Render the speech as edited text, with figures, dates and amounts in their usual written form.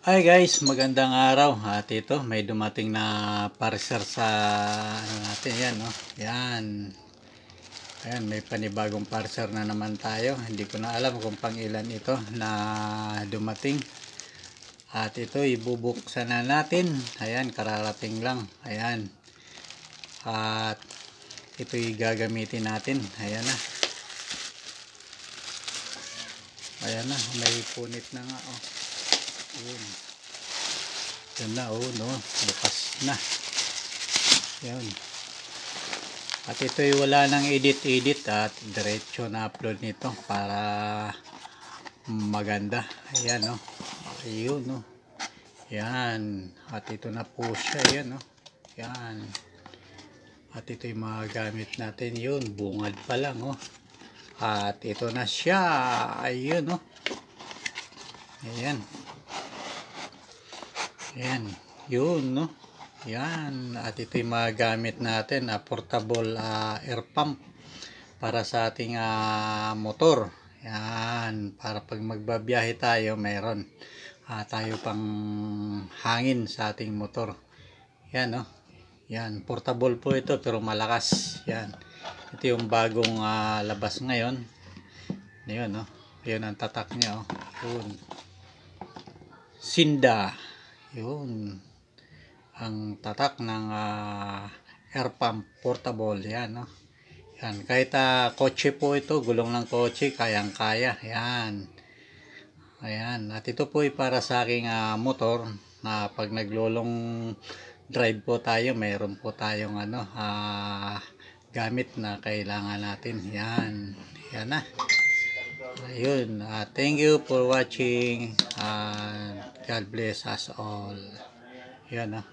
Hi guys, magandang araw. At ito, may dumating na parcel sa natin. Yan, no? Yan. Ayan, may panibagong parcel na naman tayo. Hindi ko na alam kung pang ilan ito na dumating. At ito, ibubuksan na natin. Ayan, kararating lang. Ayan. At ito gagamitin natin. Ayan na. Ayan na, may punit na nga. Oh. Ayan. Yan na, oh, no? Bukas na. Yan. At ito'y wala nang edit at diretso na upload nito para maganda. Ayan, no? Ayun, no? Yan. At ito na po siya. Yan, no? Yan. At ito'y magamit natin yun. Bungad pa lang, oh. At ito na siya. Ayun, no? Ayan. Ayan, yun, no? Yan, at ito'y magamit natin, portable air pump para sa ating motor. Yan, para pag magbabiyahe tayo, mayroon tayo pang hangin sa ating motor. Yan, no? Yan, portable po ito pero malakas. Yan, ito yung bagong labas ngayon. Yan, no? Yan ang tatak niya, oh. Yun. Sinda. Yun ang tatak ng air pump portable. Yan, no? Yan, kahit kotse po ito, gulong ng kotse, kayang kaya. Yan. Ayan, at ito po ay para sa aking motor na pag naglolong drive po tayo, mayroon po tayong gamit na kailangan natin. Yan. Yan na. Ayun, thank you for watching and God bless us all. Yan,